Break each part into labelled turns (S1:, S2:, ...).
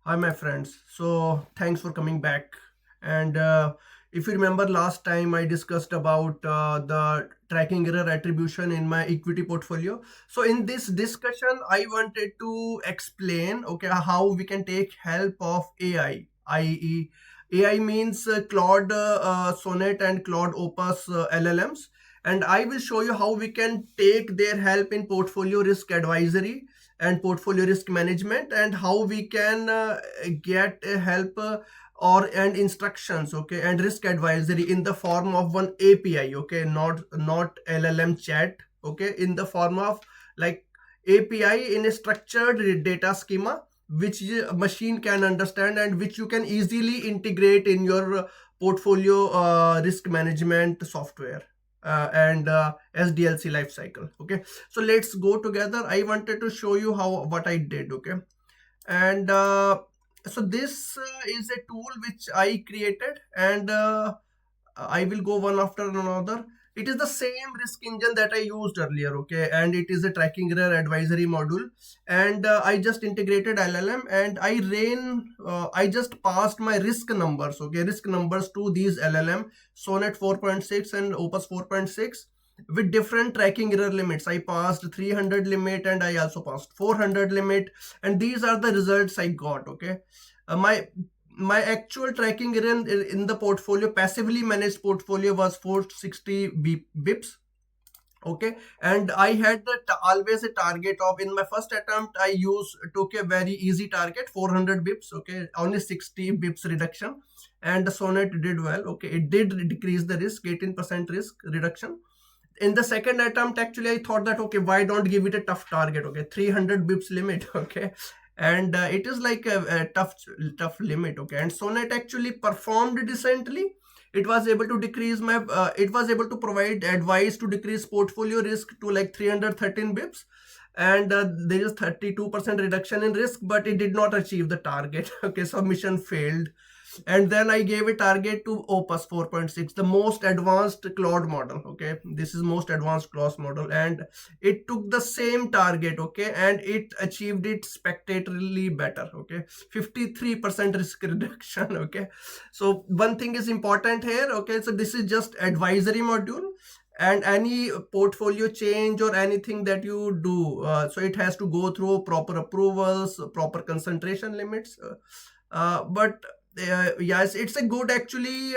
S1: Hi, my friends. So, thanks for coming back. And if you remember last time, I discussed about the tracking error attribution in my equity portfolio. So, in this discussion, I wanted to explain, okay, how we can take help of AI, i.e., AI means Claude Sonnet and Claude Opus LLMs. And I will show you how we can take their help in portfolio risk advisory and portfolio risk management, and how we can get help or and instructions, okay, and risk advisory in the form of one API, okay, not LLM chat, okay, in the form of like API in a structured data schema which a machine can understand and which you can easily integrate in your portfolio risk management software and SDLC life cycle. Okay, so let's go together. I wanted to show you how what I did. Okay, and so this is a tool which I created, and I will go one after another. It is the same risk engine that I used earlier, okay, and it is a tracking error advisory module. And I just integrated LLM, and I just passed my risk numbers, okay, risk numbers to these LLM, Sonnet 4.6 and Opus 4.6, with different tracking error limits. I passed 300 limit and I also passed 400 limit, and these are the results I got, okay. My actual tracking in the portfolio, passively managed portfolio, was 460 bips, okay, and I had always a target of, in my first attempt I took a very easy target, 400 bips, okay, only 60 bips reduction, and the Sonnet did well, okay, it did decrease the risk, 18% risk reduction. In the second attempt, actually I thought that, okay, why don't give it a tough target, okay, 300 bips limit, okay, and it is like a tough limit, okay, and Sonnet actually performed decently. It was able to decrease my it was able to provide advice to decrease portfolio risk to like 313 bips, and there is 32% reduction in risk, but it did not achieve the target. Okay, submission failed. And then I gave a target to Opus 4.6, the most advanced Claude model, okay, this is most advanced Claude model, and it took the same target, okay, and it achieved it spectacularly better, okay, 53% risk reduction. Okay, so one thing is important here, okay, so this is just advisory module, and any portfolio change or anything that you do, so it has to go through proper approvals, proper concentration limits, but yes, it's a good actually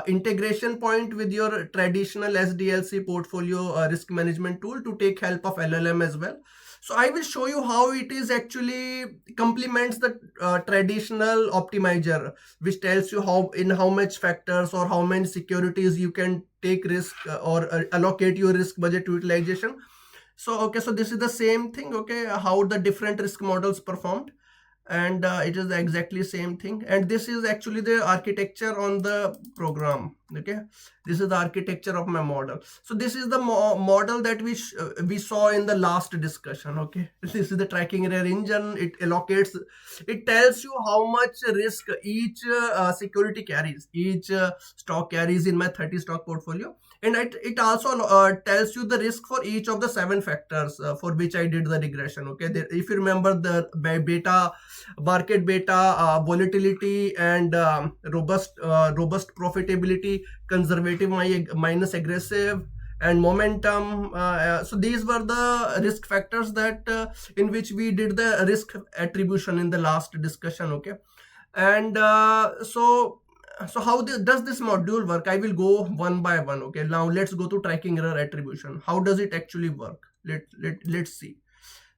S1: integration point with your traditional SDLC portfolio risk management tool to take help of LLM as well. So I will show you how it is actually complements the traditional optimizer, which tells you how much factors or how many securities you can take risk or allocate your risk budget utilization. So okay, so this is the same thing, okay, how the different risk models performed, and it is the exactly same thing, and this is actually the architecture on the program. Okay, this is the architecture of my model. So this is the model that we saw in the last discussion. Okay, this is the tracking error engine. It allocates, it tells you how much risk each security carries, each stock carries in my 30 stock portfolio, and it also tells you the risk for each of the 7 factors for which I did the regression. Okay, if you remember the beta, market beta, volatility, and robust profitability, conservative minus aggressive, and momentum, so these were the risk factors that in which we did the risk attribution in the last discussion. Okay, and so how does this module work? I will go one by one. Okay, now let's go to tracking error attribution. How does it actually work? Let's see.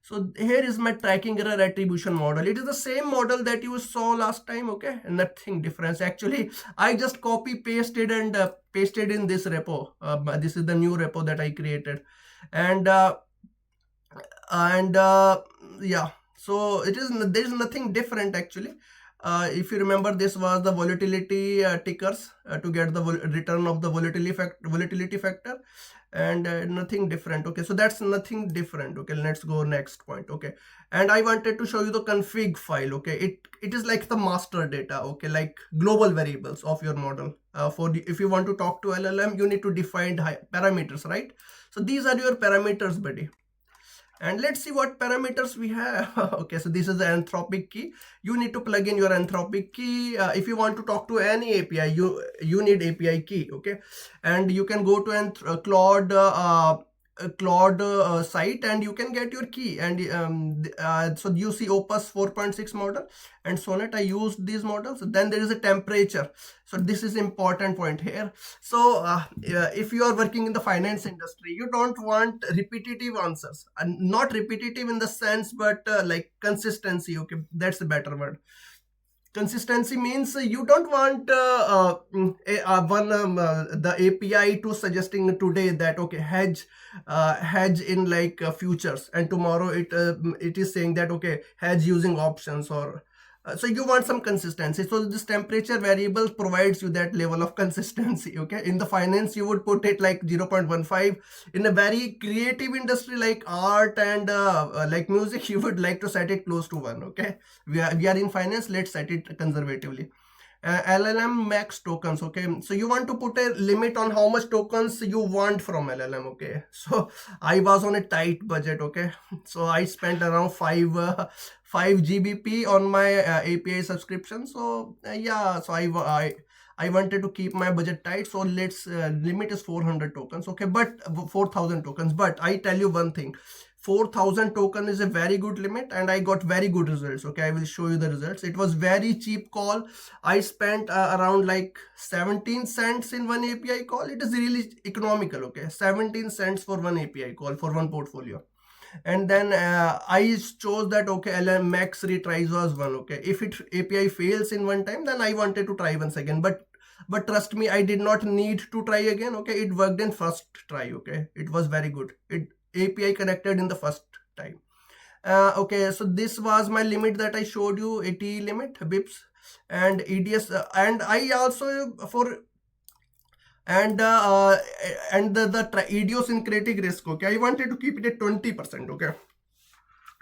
S1: So here is my tracking error attribution model. It is the same model that you saw last time, okay? Nothing difference. Actually, I just copy pasted and pasted in this repo. This is the new repo that I created. And and yeah, so there is nothing different actually. If you remember, this was the volatility tickers to get the return of the volatility factor, and nothing different. Okay, so that's nothing different. Okay, let's go next point. Okay, and I wanted to show you the config file. Okay, it is like the master data, okay, like global variables of your model. If you want to talk to LLM, you need to define parameters, right? So these are your parameters, buddy. And let's see what parameters we have. Okay, so this is the anthropic key. You need to plug in your anthropic key. If you want to talk to any API, you need API key. Okay, and you can go to Claude site and you can get your key. And so you see Opus 4.6 model and Sonnet. I used these models. Then there is a temperature. So this is important point here. So if you are working in the finance industry, you don't want repetitive answers, and not repetitive in the sense, but like consistency. Okay, that's a better word. Consistency means you don't want the API to suggesting today that okay, hedge in like futures, and tomorrow it is saying that okay, hedge using options, or so you want some consistency. So this temperature variable provides you that level of consistency. Okay, in the finance you would put it like 0.15. In a very creative industry like art and like music, you would like to set it close to 1. Okay, we are in finance, let's set it conservatively. LLM max tokens. Okay, so you want to put a limit on how much tokens you want from LLM. Okay, so I was on a tight budget. Okay, so I spent around 5 GBP on my API subscription. So yeah, so I wanted to keep my budget tight, so let's limit is 400 tokens. Okay, but 4,000 tokens. But I tell you one thing, 4,000 token is a very good limit, and I got very good results. Okay, I will show you the results. It was very cheap call. I spent around like 17 cents in one API call. It is really economical. Okay, 17 cents for one API call for one portfolio. And then I chose that okay, LLM max retries was 1. Okay, if it API fails in one time, then I wanted to try once again. But trust me, I did not need to try again. Okay, it worked in first try. Okay, it was very good. It API connected in the first time. Okay, so this was my limit that I showed you, 80 limit bips and EDS. And I also for and the idiosyncratic risk. Okay, I wanted to keep it at 20%. Okay,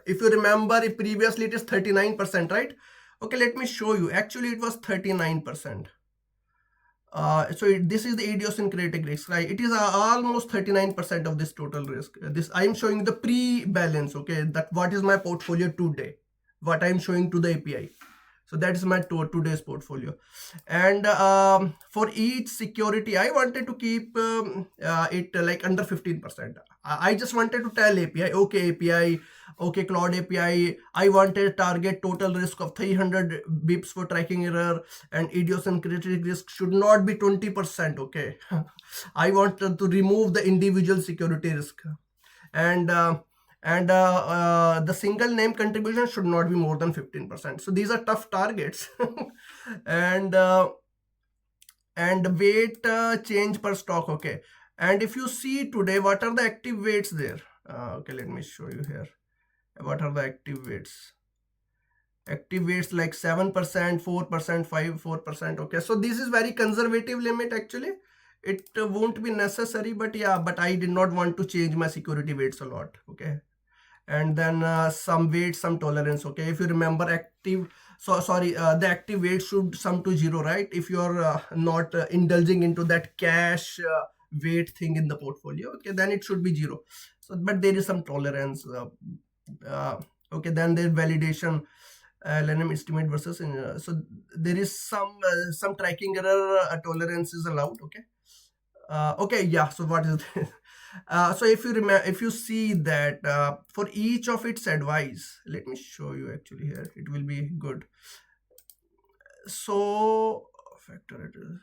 S1: if you remember, previously it is 39%, right? Okay, let me show you. Actually it was 39%. This is the idiosyncratic risk, right? It is almost 39% of this total risk. This I am showing the pre-balance. Okay, that what is my portfolio today, what I am showing to the API. So that is my today's portfolio. And for each security, I wanted to keep it like under 15%. I just wanted to tell API, okay API, okay Claude API, I wanted target total risk of 300 bips for tracking error, and idiosyncratic risk should not be 20%. Okay, I want to remove the individual security risk, and the single name contribution should not be more than 15%. So these are tough targets. and weight change per stock. Okay, and if you see today, what are the active weights there? Okay, let me show you here. What are the active weights? Active weights like 7%, 4%, 4%. Okay, so this is very conservative limit. Actually it won't be necessary, but yeah, but I did not want to change my security weights a lot. Okay, and then some weight, some tolerance. Okay, if you remember active, the active weight should sum to 0, right? If you are not indulging into that cash weight thing in the portfolio, okay, then it should be 0. So but there is some tolerance. Okay, then there's validation, LLM estimate versus so there is some tracking error tolerance is allowed. Okay, okay, yeah. So what is this? So if you remember, if you see that for each of its advice, let me show you actually here, it will be good. So factor it is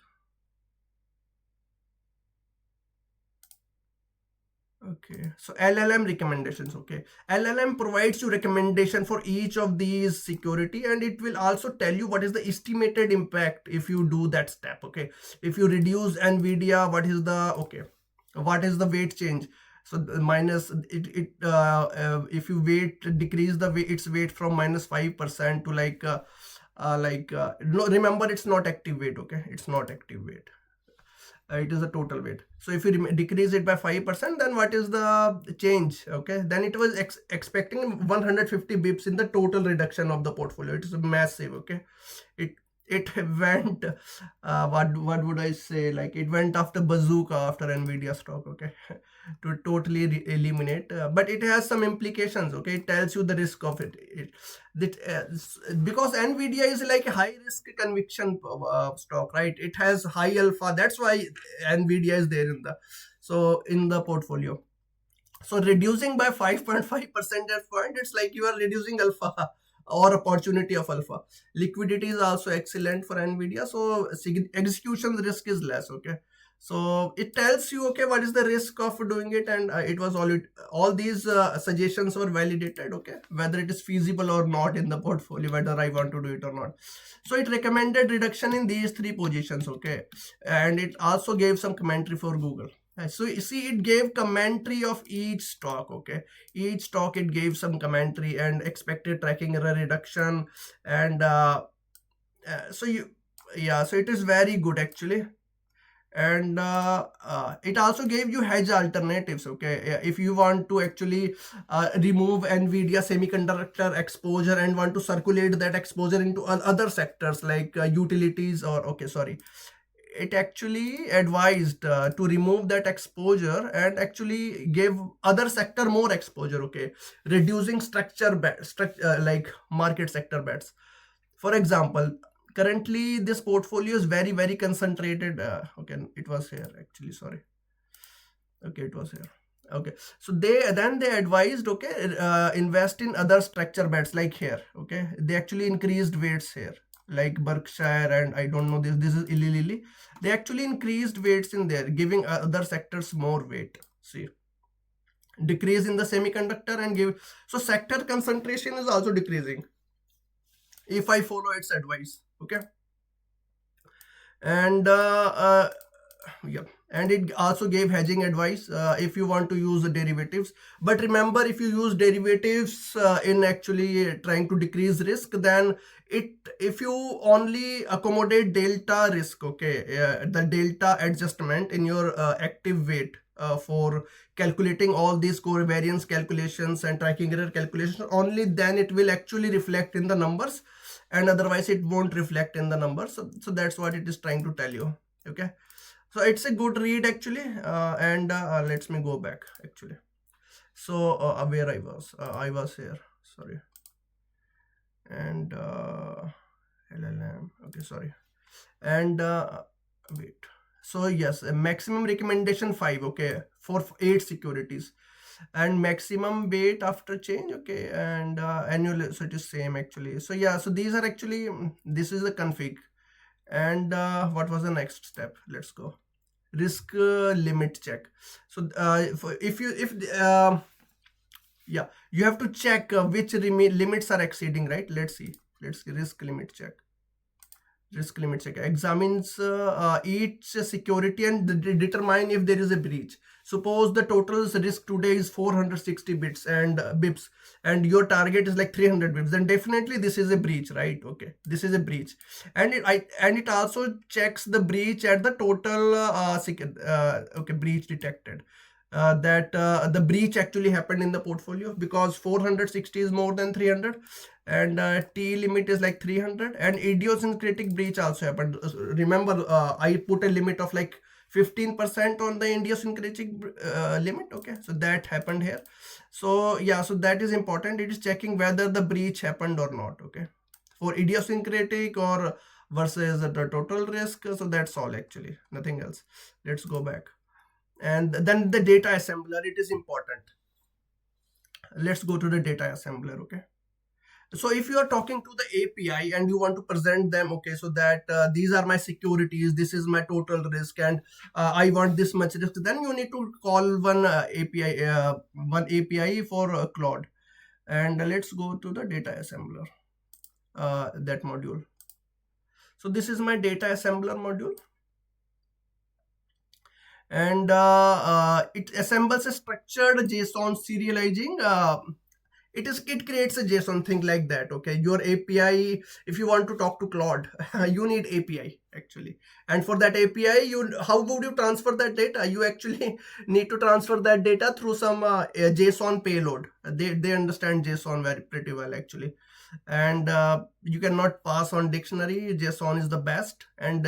S1: okay. So LLM recommendations. Okay, LLM provides you recommendation for each of these security, and it will also tell you what is the estimated impact if you do that step. Okay, if you reduce NVIDIA, what is the weight change? So minus it if you decrease the weight, its weight from -5% to no, remember it's not active weight. Okay, it's not active weight. It is a total weight. So if you decrease it by 5%, then what is the change? Okay, then it was expecting 150 bips in the total reduction of the portfolio. It is massive. Okay, it went what would I say, like it went after bazooka after Nvidia stock, okay, to totally eliminate, but it has some implications, okay. It tells you the risk of because Nvidia is like a high risk conviction stock, right? It has high alpha, that's why Nvidia is there in the portfolio. So reducing by 5.5 percentage point, it's like you are reducing alpha or opportunity of alpha. Liquidity is also excellent for Nvidia, so execution risk is less, okay. So it tells you, okay, what is the risk of doing it, and it was all these suggestions were validated, okay, whether it is feasible or not in the portfolio, whether I want to do it or not. So it recommended reduction in these 3 positions, okay, and it also gave some commentary for Google. So you see, it gave commentary of each stock, okay. Each stock it gave some commentary and expected tracking error reduction, and so it is very good actually. And it also gave you hedge alternatives, okay. If you want to actually remove Nvidia semiconductor exposure and want to circulate that exposure into other sectors like utilities, or it actually advised to remove that exposure and actually give other sector more exposure, okay, reducing like market sector bets. For example, currently this portfolio is very concentrated. Okay, it was here actually, sorry. Okay, it was here. Okay, so they advised, okay, invest in other structure bets like here, okay. They actually increased weights here, like Berkshire, and I don't know, this is Eli Lilly. They actually increased weights in there, giving other sectors more weight. See, decrease in the semiconductor and give, so sector concentration is also decreasing if I follow its advice, okay. And yeah, and it also gave hedging advice if you want to use the derivatives. But remember, if you use derivatives in actually trying to decrease risk, then if you only accommodate delta risk, okay, the delta adjustment in your active weight for calculating all these covariance calculations and tracking error calculations, only then it will actually reflect in the numbers, and otherwise it won't reflect in the numbers. So that's what it is trying to tell you, okay. So it's a good read actually, and let me go back actually. So where I was here, sorry. And LLM, okay, sorry. And wait, so yes, a maximum recommendation 5, okay, for 8 securities, and maximum weight after change, okay, and annual, so it is same actually. So yeah, so these are actually, this is the config. And what was the next step? Let's go. Risk limit check. So yeah, you have to check which limits are exceeding, right? Let's see risk limit check. Risk limit check examines each security and determine if there is a breach. Suppose the total risk today is 460 bits and bips, and your target is like 300 bips, then definitely this is a breach, right? Okay, this is a breach. And it also checks the breach at the total okay, breach detected. That the breach actually happened in the portfolio, because 460 is more than 300, and T limit is like 300, and idiosyncratic breach also happened. Remember, I put a limit of like 15% on the idiosyncratic limit, okay. So that happened here. So yeah, so that is important. It is checking whether the breach happened or not, okay, for idiosyncratic or versus the total risk. So that's all actually, nothing else. Let's go back. And then the data assembler, it is important. Let's go to the data assembler, okay. So if you are talking to the API and you want to present them, okay, so that these are my securities, this is my total risk, and I want this much risk, then you need to call one API for Claude. And let's go to the data assembler, that module. So this is my data assembler module, and it assembles a structured JSON serializing. It creates a JSON thing like that, okay. Your API, if you want to talk to Claude, you need API actually, and for that API, how would you transfer that data? You actually need to transfer that data through some JSON payload. They understand JSON pretty well actually. and you cannot pass on dictionary. JSON is the best, and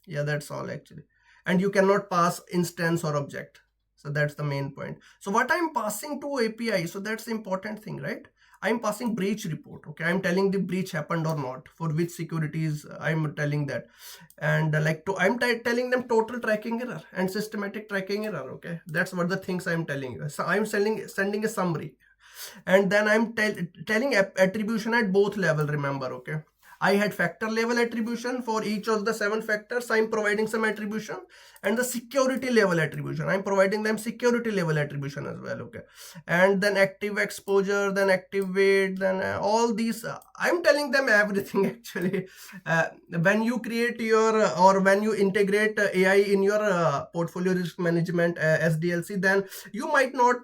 S1: yeah, that's all actually. And you cannot pass instance or object. So that's the main point. So what I'm passing to API, so that's the important thing, right? I'm passing breach report. Okay, I'm telling the breach happened or not, for which securities I'm telling that. And I'm telling them total tracking error and systematic tracking error. Okay, that's what the things I'm telling you. So I'm sending a summary, and then I'm telling attribution at both level, remember. Okay, I had factor level attribution for each of the 7 factors. I'm providing some attribution, and the security level attribution, I'm providing them security level attribution as well. Okay, and then active exposure, then active weight, then all these I'm telling them everything actually. When you create your or when you integrate AI in your portfolio risk management SDLC, then you might not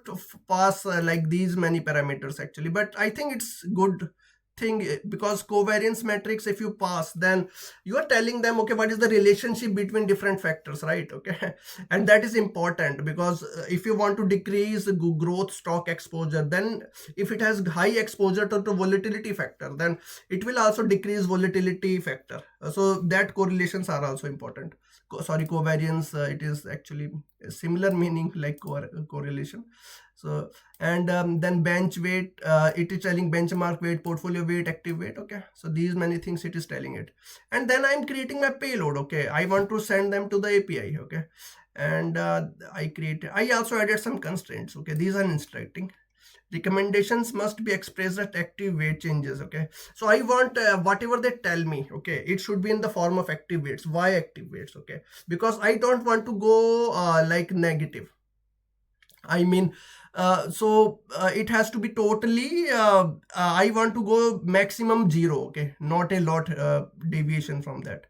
S1: pass like these many parameters actually, but I think it's good thing, because covariance matrix, if you pass, then you are telling them, okay, what is the relationship between different factors, right? Okay, and that is important, because if you want to decrease growth stock exposure, then if it has high exposure to volatility factor, then it will also decrease volatility factor. So that correlations are also important. Covariance, it is actually a similar meaning like correlation. So, and then bench weight, it is telling benchmark weight, portfolio weight, active weight. Okay, so these many things it is telling it. And then I'm creating my payload. Okay, I want to send them to the API. Okay, and I also added some constraints. Okay, these are instructing. Recommendations must be expressed at active weight changes. Okay, so I want whatever they tell me, okay, it should be in the form of active weights. Why active weights? Okay, because I don't want to go like negative. I mean, it has to be totally I want to go maximum 0. Okay, not a lot deviation from that.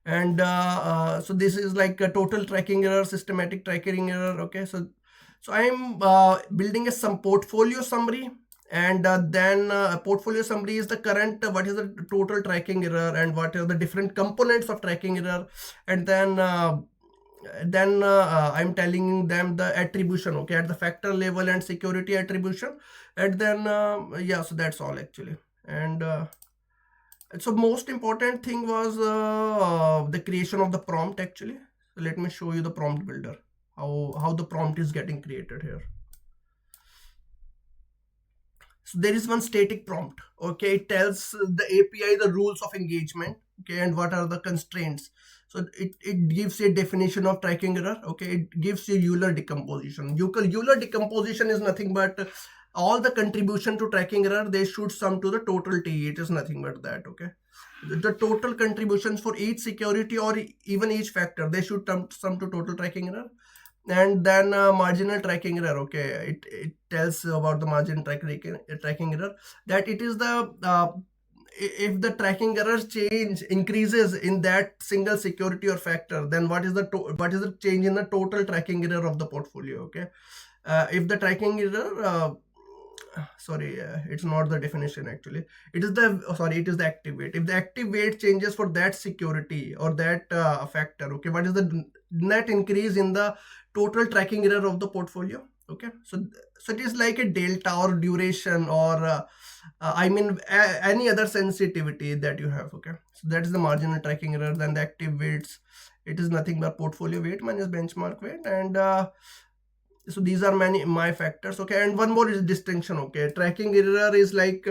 S1: And so this is like a total tracking error, systematic tracking error. Okay, so I'm building some portfolio summary, and then a portfolio summary is the current what is the total tracking error and what are the different components of tracking error. And then I'm telling them the attribution, okay, at the factor level and security attribution. And then yeah, so that's all actually. And so most important thing was the creation of the prompt actually. So let me show you the prompt builder, how the prompt is getting created here. So there is one static prompt. Okay, it tells the API the rules of engagement. Okay, and what are the constraints. So it gives a definition of tracking error. Okay, it gives you Euler decomposition. Euler decomposition is nothing but all the contribution to tracking error, they should sum to the total T. It is nothing but that. Okay, the total contributions for each security or even each factor, they should sum to total tracking error. And then marginal tracking error. Okay, it tells about the margin tracking error, that it is the if the tracking error change increases in that single security or factor, then what is the change in the total tracking error of the portfolio. Okay, if the tracking error it's not the definition actually, it is the active weight. If the active weight changes for that security or that factor, okay, what is the net increase in the total tracking error of the portfolio. Okay, so it is like a delta or duration or I mean any other sensitivity that you have. Okay, so that is the marginal tracking error. Then the active weights, it is nothing but portfolio weight minus benchmark weight. And so these are my factors. Okay, and one more is distinction. Okay, tracking error is like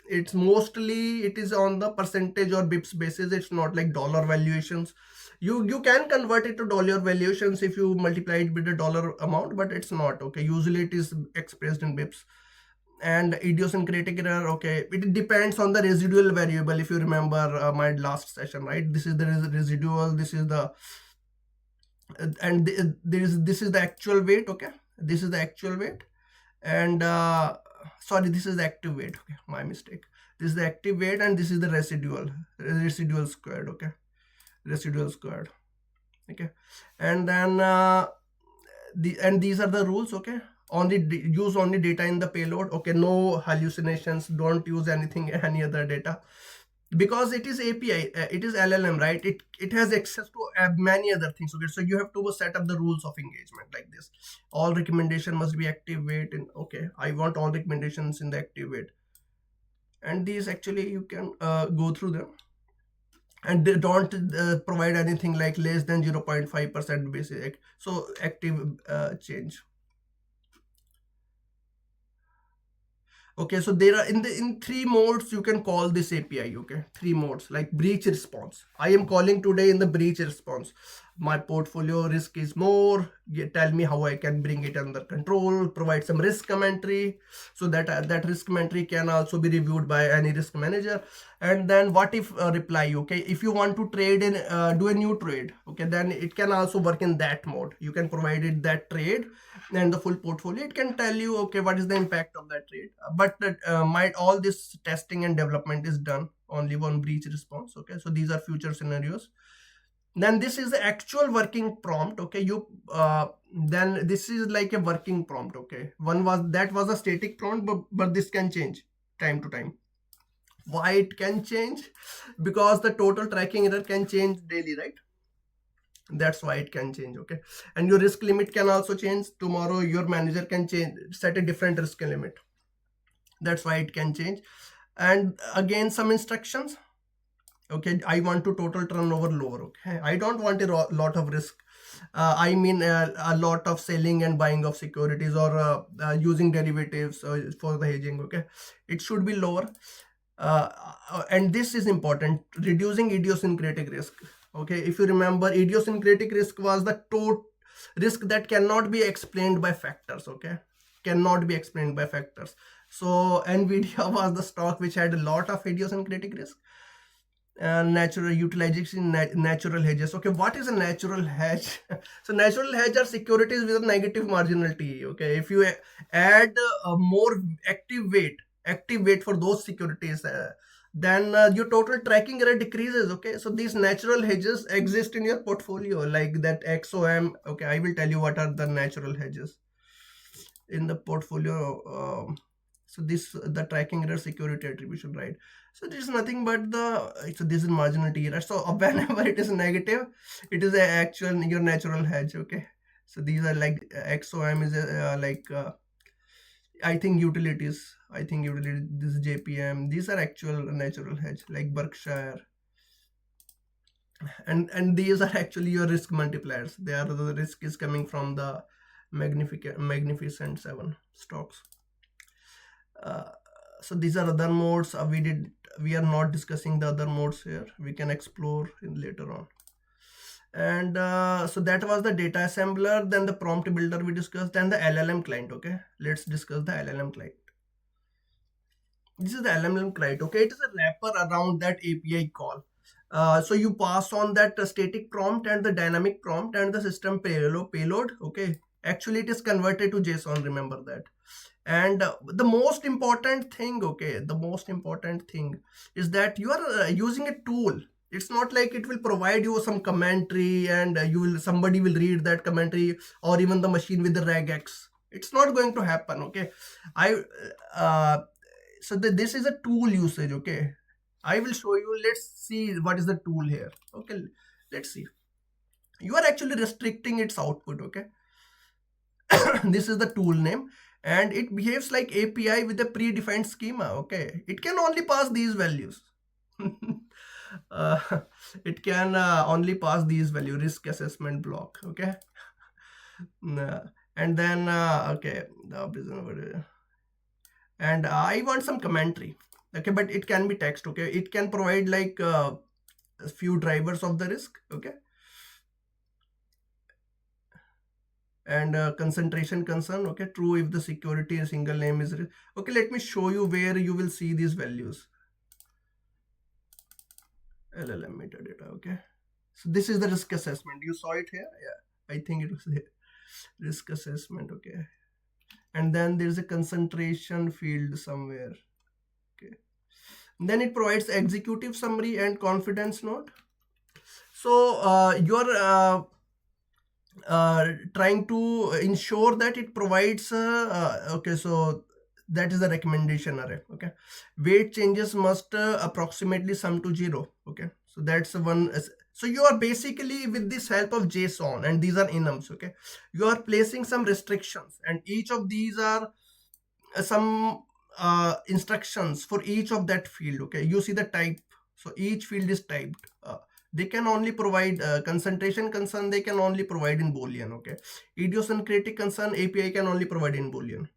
S1: it's mostly it is on the percentage or bips basis. It's not like dollar valuations. You can convert it to dollar valuations if you multiply it with the dollar amount, but it's not. Okay, usually it is expressed in bips. And idiosyncratic error, okay, it depends on the residual variable. If you remember my last session, right, this is the residual, this is the and this is the actual weight. Okay, this is the actual weight. And this is the active weight. Okay, my mistake. This is the active weight, and this is the residual squared. Okay, residual squared. Okay, and then these are the rules. Okay, use only data in the payload. Okay, no hallucinations, don't use any other data. because it is API, it is LLM, right? It has access to many other things. Okay, so you have to set up the rules of engagement like this. All recommendation must be active wait, and okay, I want all recommendations in the active wait, and these actually you can go through them, and they don't provide anything like less than 0.5% basic, so active change. Okay, so there are in three modes you can call this API. Okay, three modes, like breach response. I am calling today in the breach response. My portfolio risk is more. Tell me how I can bring it under control. Provide some risk commentary, so that that risk commentary can also be reviewed by any risk manager. And then what if reply? Okay, if you want to trade in do a new trade, okay, then it can also work in that mode. You can provide it that trade and the full portfolio. It can tell you, okay, what is the impact of that trade. But might all this testing and development is done only on breach response. Okay, so these are future scenarios. Then this is the actual working prompt. Okay, you then this is like a working prompt. Okay, one was that was a static prompt, but this can change time to time. Why it can change? Because the total tracking error can change daily, right? That's why it can change. Okay, and your risk limit can also change. Tomorrow your manager can change, set a different risk limit. That's why it can change. And again, some instructions. Okay, I want to total turnover lower. Okay, I don't want a lot of risk. I mean a lot of selling and buying of securities, or using derivatives for the hedging. Okay, it should be lower. And this is important, reducing idiosyncratic risk. Okay, if you remember, idiosyncratic risk was the total risk that cannot be explained by factors. Okay, cannot be explained by factors. So Nvidia was the stock which had a lot of idiosyncratic risk. Natural utilization, natural hedges. Okay, what is a natural hedge? So natural hedge are securities with a negative marginality. Okay, if you add more active weight for those securities, then your total tracking error decreases. Okay, so these natural hedges exist in your portfolio, like that 𝗬𝗵. Okay, I will tell you what are the natural hedges in the portfolio. So this the tracking error security attribution, right? So this is nothing but the, so this is marginality error. So whenever it is negative, it is a actual your natural hedge. Okay, so these are like 𝗬𝗵 is I think utilities. This is JPM. These are actual natural hedge, like Berkshire. And these are actually your risk multipliers. They are, the risk is coming from the magnificent seven stocks. So these are other modes. We are not discussing the other modes here. We can explore later on. And so that was the data assembler, then the prompt builder we discussed, then the LLM client. Okay, let's discuss the LLM client. This is the LLM client. Okay, it is a wrapper around that API call. So you pass on that static prompt and the dynamic prompt and the system payload. Okay, actually it is converted to JSON, remember that. And the most important thing, okay, the most important thing is that you are using a tool. It's not like it will provide you some commentary and somebody will read that commentary, or even the machine with the regex. It's not going to happen. Okay, so this is a tool usage. Okay, I will show you. Let's see what is the tool here. Okay, let's see. You are actually restricting its output. Okay, this is the tool name, and it behaves like API with a predefined schema. Okay, it can only pass these values. uh, it can only pass these value, risk assessment block. Okay, and then okay, and I want some commentary. Okay, but it can be text. Okay, it can provide like a few drivers of the risk. Okay, and concentration concern. Okay, true if the security single name is okay. Let me show you where you will see these values. LLM metadata. Okay, so this is the risk assessment. You saw it here. Yeah, I think it was here. Risk assessment. Okay, and then there's a concentration field somewhere. Okay, and then it provides executive summary and confidence note. So you're trying to ensure that it provides okay, so that is the recommendation array. Okay, weight changes must approximately sum to 0. Okay, so that's one. So you are basically, with this help of JSON, and these are enums. Okay, you are placing some restrictions, and each of these are some instructions for each of that field. Okay, you see the type, so each field is typed. They can only provide concentration concern, they can only provide in Boolean. Okay, idiosyncratic concern API can only provide in Boolean.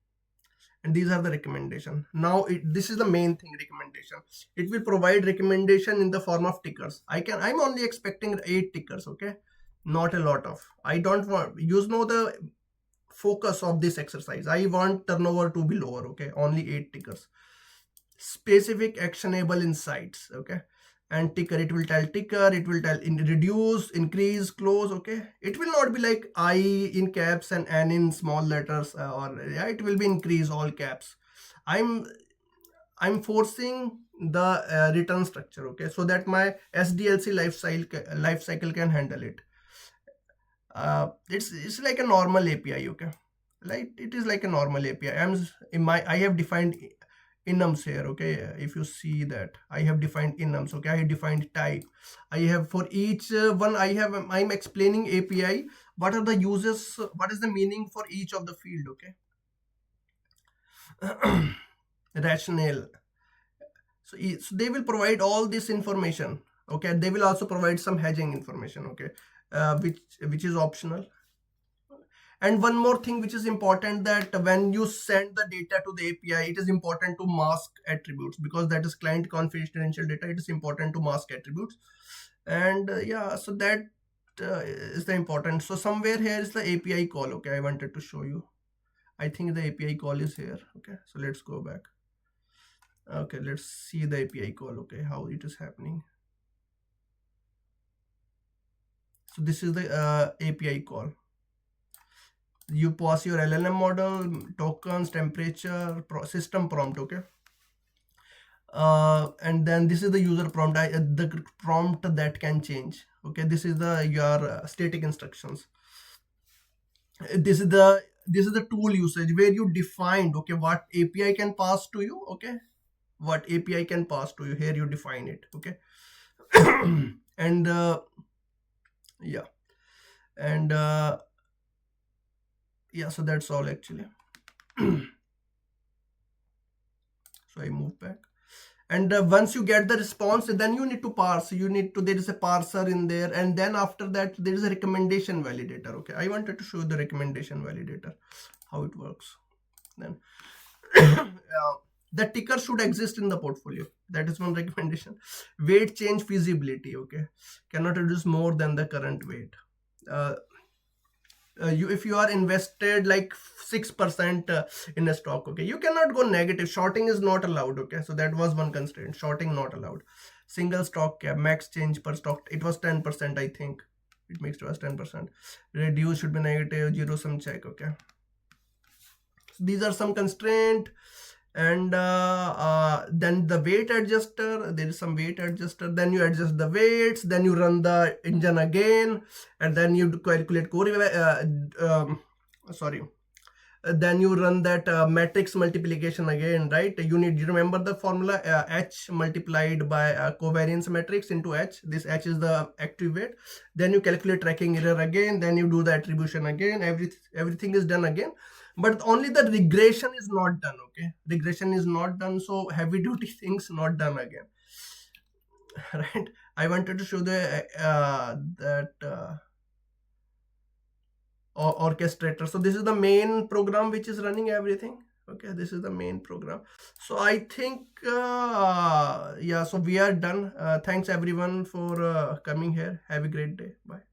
S1: And these are the recommendation. Now this is the main thing, recommendation. It will provide recommendation in the form of tickers. I'm only expecting 8 tickers. Okay, not a lot of. I don't want, the focus of this exercise, I want turnover to be lower. Okay, only 8 tickers. Specific actionable insights. Okay, and ticker, it will tell ticker, it will tell in reduce, increase, close. Okay, it will not be like I in caps and N in small letters, or yeah, it will be increase all caps. I'm forcing the return structure. Okay, so that my SDLC life cycle can handle it. It's like a normal API. Okay, like it is like a normal API. I have defined enums here. Okay, if you see that I have defined enums. Okay, I have defined type. I have for each one, I'm explaining API what are the uses, what is the meaning for each of the field. Okay. Rationale. So they will provide all this information. Okay, they will also provide some hedging information. Okay, which is optional. And one more thing which is important, that when you send the data to the API, it is important to mask attributes, because that is client confidential data. It is important to mask attributes. And yeah, so that is the important. So somewhere here is the API call. Okay, I wanted to show you. I think the API call is here. Okay, so let's go back. Okay, let's see the API call. Okay, how it is happening. So this is the API call. You pass your LLM model, tokens, temperature, system prompt. Okay, and then this is the user prompt, the prompt that can change. Okay, this is your static instructions. This is the tool usage, where you defined, okay, what API can pass to you. Okay, what API can pass to you, here you define it. Okay. And yeah, and yeah, so that's all actually. So I move back, and once you get the response, then you need to parse. There is a parser in there, and then after that there is a recommendation validator. Okay, I wanted to show the recommendation validator, how it works. Then the ticker should exist in the portfolio. That is one recommendation. Weight change feasibility. Okay, cannot reduce more than the current weight. If you are invested like 6% in a stock, okay, you cannot go negative. Shorting is not allowed. Okay, so that was one constraint. Shorting not allowed. Single stock cap, max change per stock, it was 10%. I think it makes it was 10%. Reduce should be negative, zero sum check. Okay, so these are some constraint. And then the weight adjuster, there is some weight adjuster, then you adjust the weights, then you run the engine again, and then you calculate then you run that matrix multiplication again, right? You remember the formula, H multiplied by covariance matrix into H. This H is the active weight. Then you calculate tracking error again, then you do the attribution again. Everything is done again, but only the regression is not done. Okay, regression is not done, so heavy duty things not done again. Right, I wanted to show the orchestrator. So this is the main program which is running everything. Okay, this is the main program. So I think yeah, so we are done. Thanks everyone for coming here. Have a great day. Bye.